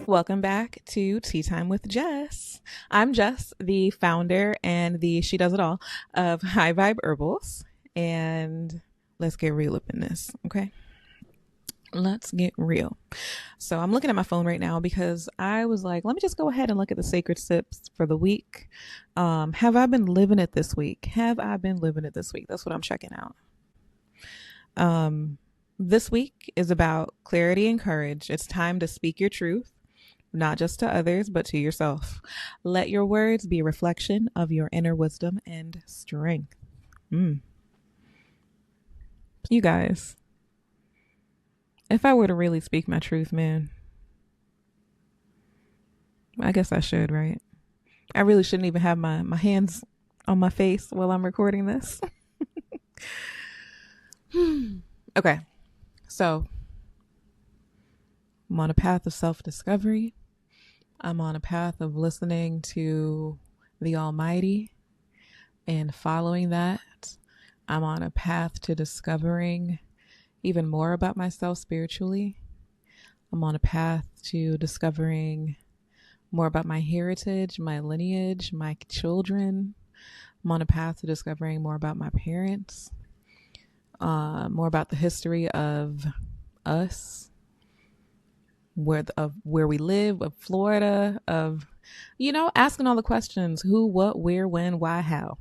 Welcome back to Tea Time with Jess. I'm Jess, the founder and the she does it all of High Vibe Herbals. And let's get real up in this, okay? Let's get real. So I'm looking at my phone right now because I was like, let me just go ahead and look at the sacred sips for the week. Have I been living it this week? Have I been living it this week? That's what I'm checking out. This week is about clarity and courage. It's time to speak your truth, not just to others, but to yourself. Let your words be a reflection of your inner wisdom and strength. You guys, if I were to really speak my truth, man, I guess I should, right? I really shouldn't even have my hands on my face while I'm recording this. Okay, so I'm on a path of self-discovery. I'm on a path of listening to the Almighty and following that. I'm on a path to discovering even more about myself spiritually. I'm on a path to discovering more about my heritage, my lineage, my children. I'm on a path to discovering more about my parents, more about the history of us, where we live, of Florida, of, asking all the questions: who, what, where, when, why, how.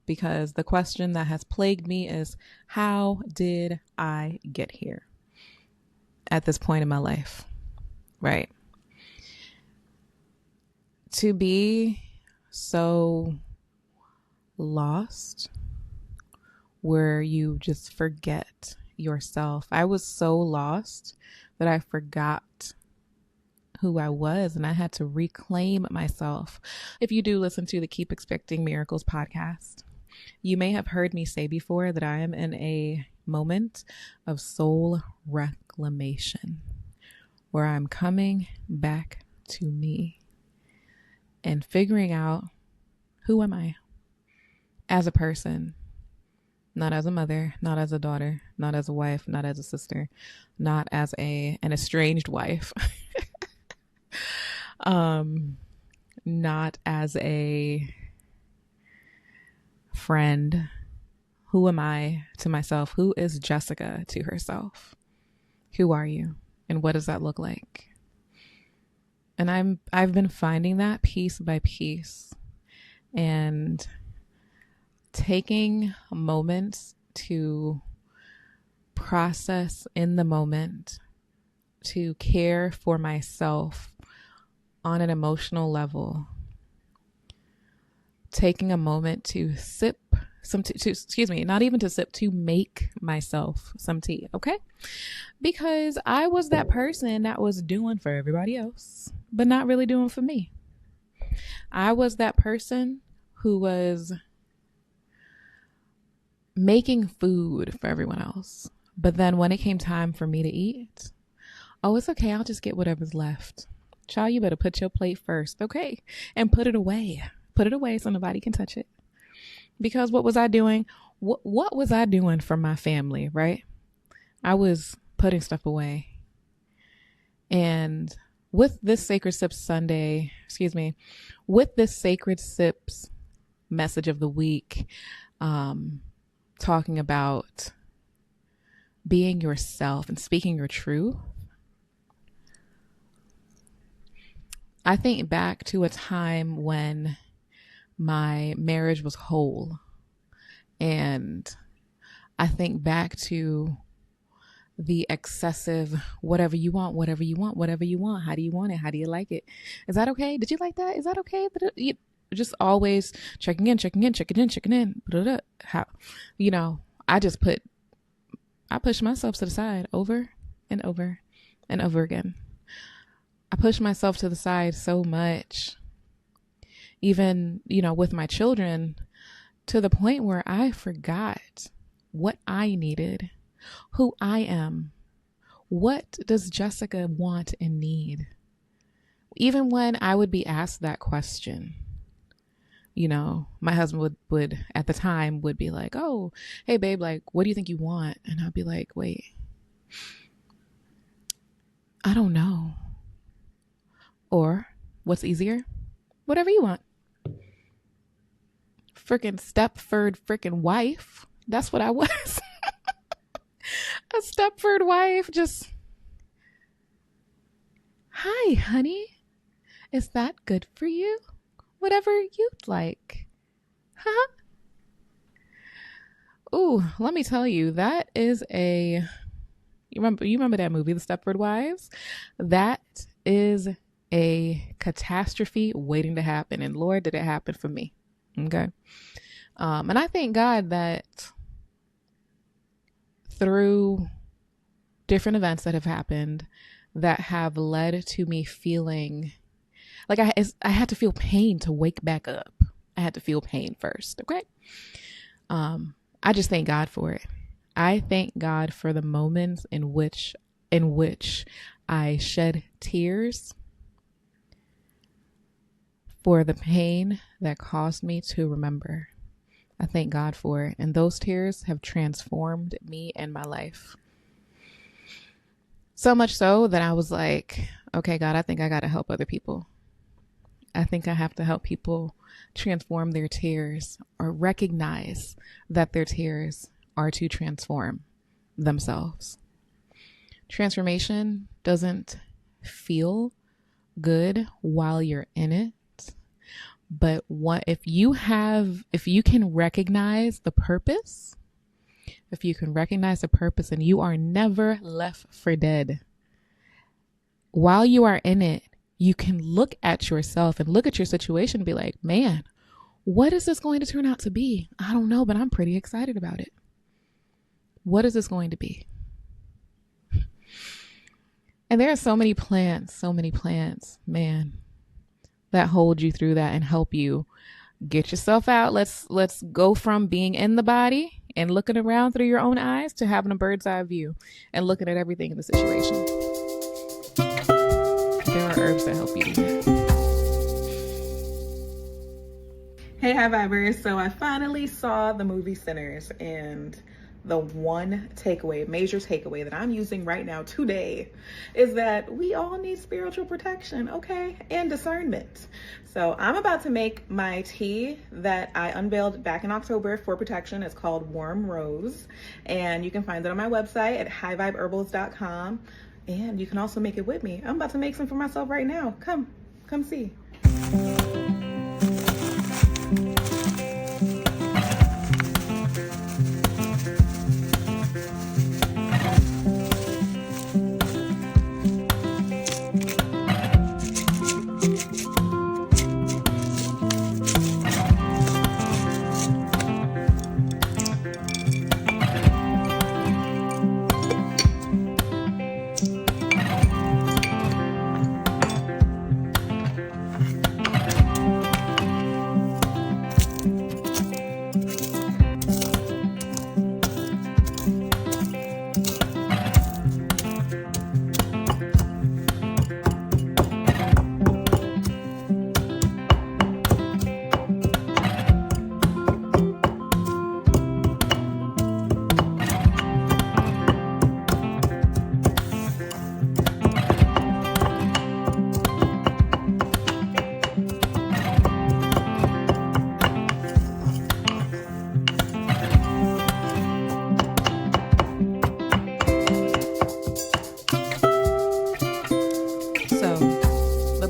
Because the question that has plagued me is, how did I get here at this point in my life? Right? To be so lost where you just forget yourself. I was so lost that I forgot who I was, and I had to reclaim myself. If you do listen to the Keep Expecting Miracles podcast, you may have heard me say before that I am in a moment of soul reclamation, where I'm coming back to me and figuring out, who am I as a person? Not as a mother, not as a daughter, not as a wife, not as a sister, not as an estranged wife, not as a friend. Who am I to myself? Who is Jessica to herself? Who are you? And what does that look like? And I've been finding that piece by piece, and taking moments to process in the moment, to care for myself on an emotional level, taking a moment to sip some tea, not even to sip, to make myself some tea, okay? Because I was that person that was doing for everybody else, but not really doing for me. I was that person who was making food for everyone else. But then when it came time for me to eat, oh, it's okay, I'll just get whatever's left. Child, you better put your plate first, okay? And put it away. Put it away so nobody can touch it. Because what was I doing? What was I doing for my family, right? I was putting stuff away. And with this Sacred Sips Sunday, with this Sacred Sips message of the week, talking about being yourself and speaking your truth, I think back to a time when my marriage was whole. And I think back to the excessive whatever you want, how do you want it, how do you like it, is that okay, did you like that, is that okay, just always checking in. How, I push myself to the side over and over and over again. I push myself to the side so much, even, with my children, to the point where I forgot what I needed, who I am. What does Jessica want and need? Even when I would be asked that question, my husband would at the time would be like, oh, hey babe, like, what do you think you want? And I'd be like, wait, I don't know. what's easier? Whatever you want. Freaking Stepford freaking wife. That's what I was. A Stepford wife. Just, hi, honey. Is that good for you? Whatever you'd like. Huh? Ooh, let me tell you, that is you remember that movie, The Stepford Wives? That is a catastrophe waiting to happen. And Lord, did it happen for me. Okay. And I thank God that through different events that have happened that have led to me feeling like I had to feel pain to wake back up. I had to feel pain first. Okay. I just thank God for it. I thank God for the moments in which I shed tears for the pain that caused me to remember. I thank God for it. And those tears have transformed me and my life. So much so that I was like, okay, God, I think I got to help other people. I think I have to help people transform their tears or recognize that their tears are to transform themselves. Transformation doesn't feel good while you're in it. But if you can recognize the purpose, and you are never left for dead, while you are in it, you can look at yourself and look at your situation and be like, man, what is this going to turn out to be? I don't know, but I'm pretty excited about it. What is this going to be? And there are so many plants, man, that hold you through that and help you get yourself out. Let's go from being in the body and looking around through your own eyes to having a bird's eye view and looking at everything in the situation. There are herbs that help you do that. Hey, hi vibers. So I finally saw the movie Sinners, and the one major takeaway that I'm using right now today is that we all need spiritual protection, okay? And discernment. So I'm about to make my tea that I unveiled back in October for protection. It's called Warm Rose, and you can find it on my website at highvibeherbals.com. And you can also make it with me. I'm about to make some for myself right now. Come see.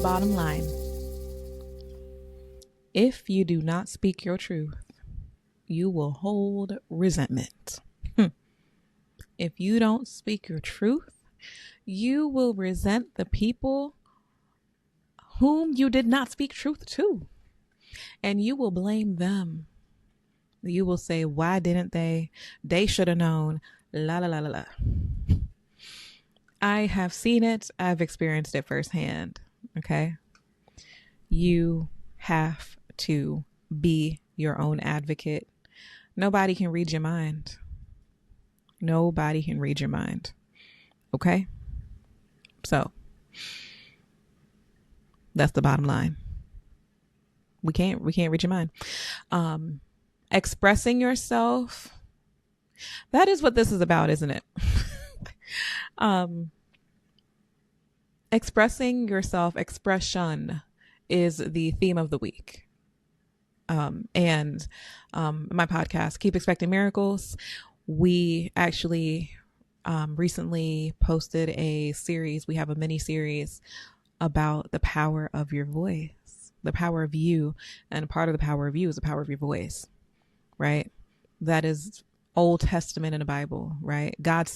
Bottom line, if you do not speak your truth, you will hold resentment. If you don't speak your truth, you will resent the people whom you did not speak truth to, and you will blame them. You will say, why didn't they? They should have known. La la la la la. I have seen it. I've experienced it firsthand. Okay. You have to be your own advocate. Nobody can read your mind. Nobody can read your mind. Okay. So that's the bottom line. We can't read your mind. Expressing yourself. That is what this is about, isn't it? Expressing yourself, expression is the theme of the week. And my podcast, Keep Expecting Miracles, we actually recently posted a series. We have a mini series about the power of your voice, the power of you. And part of the power of you is the power of your voice, right? That is Old Testament in the Bible, right? God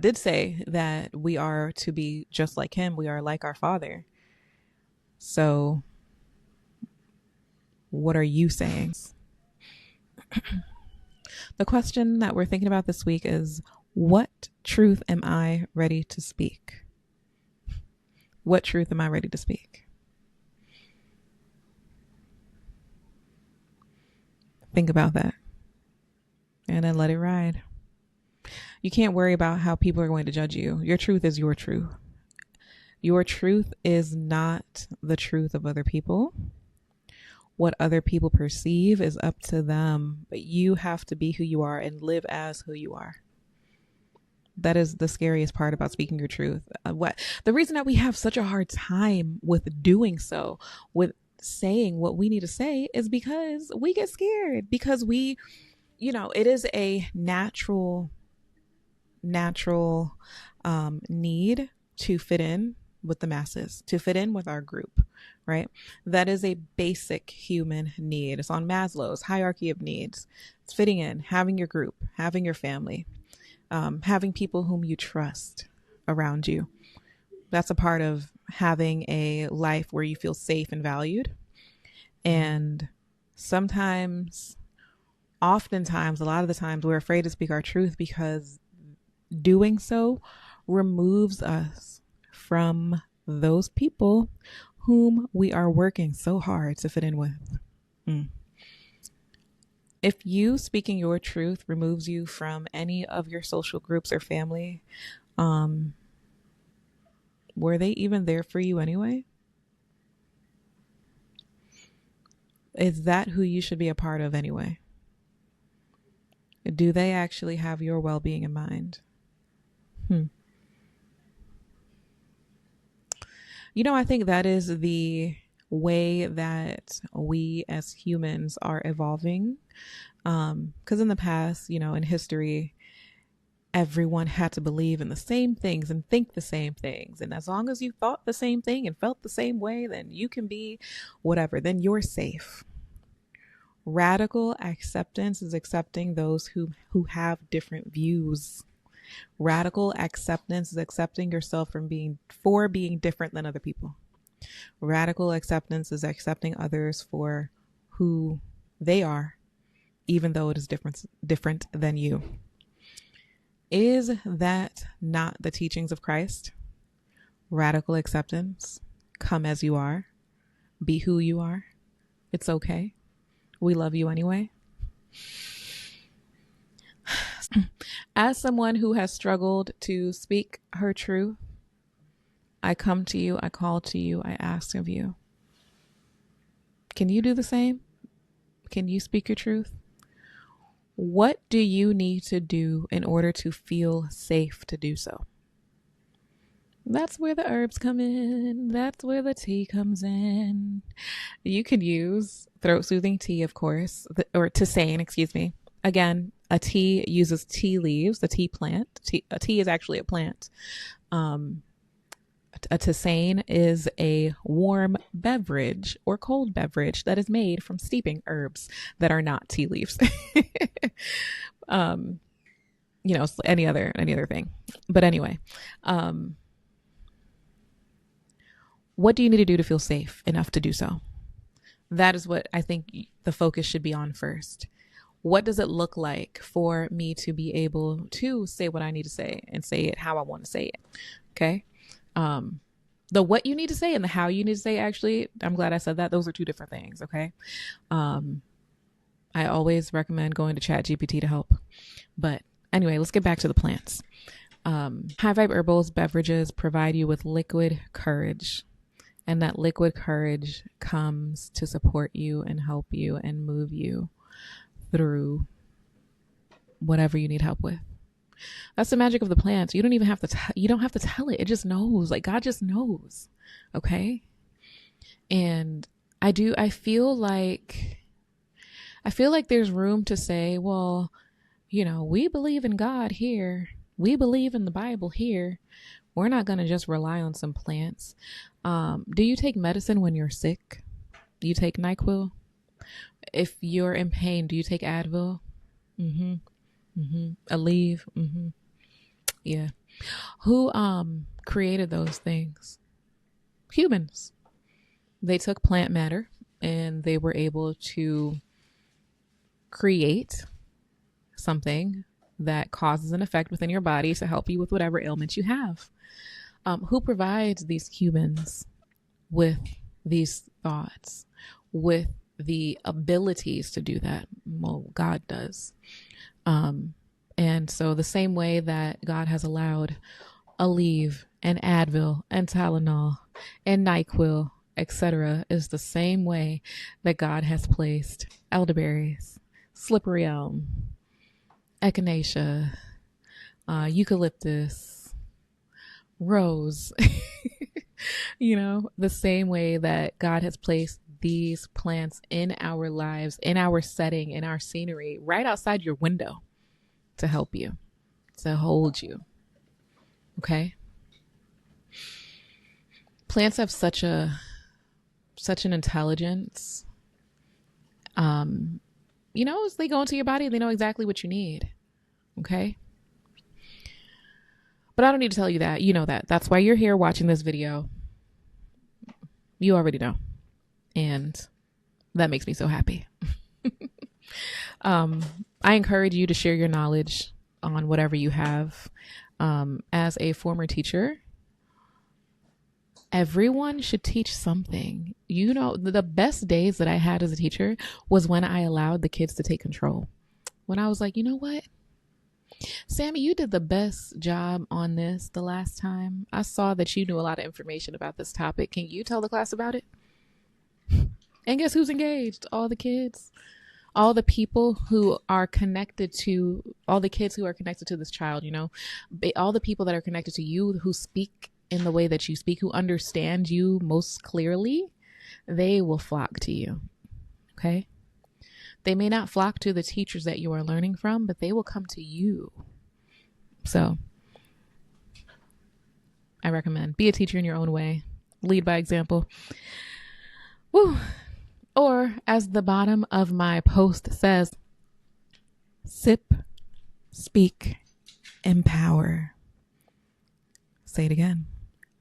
did say that we are to be just like him. We are like our Father. So what are you saying? The question that we're thinking about this week is, what truth am I ready to speak? What truth am I ready to speak? Think about that and then let it ride. You can't worry about how people are going to judge you. Your truth is your truth. Your truth is not the truth of other people. What other people perceive is up to them, but you have to be who you are and live as who you are. That is the scariest part about speaking your truth. The reason that we have such a hard time with doing so, with saying what we need to say, is because we get scared, because it is a natural need to fit in with the masses, to fit in with our group, right? That is a basic human need. It's on Maslow's hierarchy of needs. It's fitting in, having your group, having your family, having people whom you trust around you. That's a part of having a life where you feel safe and valued. And oftentimes, a lot of the times, we're afraid to speak our truth because doing so removes us from those people whom we are working so hard to fit in with. If you speaking your truth removes you from any of your social groups or family, were they even there for you anyway? Is that who you should be a part of anyway? Do they actually have your well-being in mind? I think that is the way that we as humans are evolving. Because in the past, in history, everyone had to believe in the same things and think the same things. And as long as you thought the same thing and felt the same way, then you can be whatever, then you're safe. Radical acceptance is accepting those who have different views. Radical acceptance is accepting yourself for being different than other people. Radical acceptance is accepting others for who they are, even though it is different than you. Is that not the teachings of Christ? Radical acceptance. Come as you are. Be who you are. It's okay. We love you anyway. As someone who has struggled to speak her truth, I come to you, I call to you, I ask of you. Can you do the same? Can you speak your truth? What do you need to do in order to feel safe to do so? That's where the herbs come in. That's where the tea comes in. You could use throat soothing tea, of course, or tisane, excuse me. Again, a tea uses tea leaves, the tea plant. A tea is actually a plant. A tisane is a warm beverage or cold beverage that is made from steeping herbs that are not tea leaves. Any other thing. But anyway, what do you need to do to feel safe enough to do so? That is what I think the focus should be on first. What does it look like for me to be able to say what I need to say and say it how I want to say it? Okay. The what you need to say and the how you need to say, actually, I'm glad I said that. Those are two different things. Okay. I always recommend going to ChatGPT to help. But anyway, let's get back to the plants. High Vibe Herbals beverages provide you with liquid courage. And that liquid courage comes to support you and help you and move you through whatever you need help with. That's the magic of the plants. You don't even have to, you don't have to tell it. It just knows. Like God just knows. Okay. And I feel like there's room to say, well, we believe in God here. We believe in the Bible here. We're not going to just rely on some plants. Do you take medicine when you're sick? Do you take NyQuil? If you're in pain, do you take Advil? Mm-hmm. Mm-hmm. Aleve? Mm-hmm. Yeah. Who created those things? Humans. They took plant matter and they were able to create something that causes an effect within your body to help you with whatever ailment you have. Who provides these humans with these thoughts, with the abilities to do that? Well, God does. And so the same way that God has allowed Aleve and Advil and Tylenol and NyQuil, etc., is the same way that God has placed elderberries, slippery elm, echinacea, eucalyptus, rose, the same way that God has placed these plants in our lives, in our setting, in our scenery, right outside your window to help you, to hold you. Okay. Plants have such an intelligence. As they go into your body, they know exactly what you need. Okay. But I don't need to tell you that. You know that. That's why you're here watching this video. You already know. And that makes me so happy. I encourage you to share your knowledge on whatever you have. As a former teacher, everyone should teach something. The best days that I had as a teacher was when I allowed the kids to take control. When I was like, you know what? Sammy, you did the best job on this the last time. I saw that you knew a lot of information about this topic. Can you tell the class about it? And guess who's engaged? All the kids. All the people who are connected to, all the kids who are connected to this child, all the people that are connected to you, who speak in the way that you speak, who understand you most clearly, they will flock to you. Okay? They may not flock to the teachers that you are learning from, but they will come to you. So I recommend be a teacher in your own way. Lead by example. Woo. Or as the bottom of my post says, sip, speak, empower. Say it again.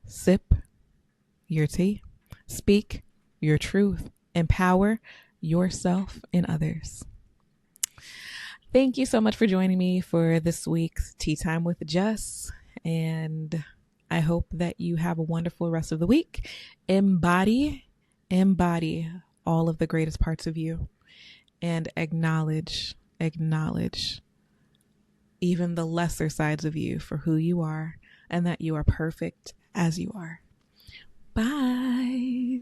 Sip your tea, speak your truth, empower yourself and others. Thank you so much for joining me for this week's Tea Time with Jess. And I hope that you have a wonderful rest of the week. Embody all of the greatest parts of you, and acknowledge even the lesser sides of you for who you are, and that you are perfect as you are. Bye.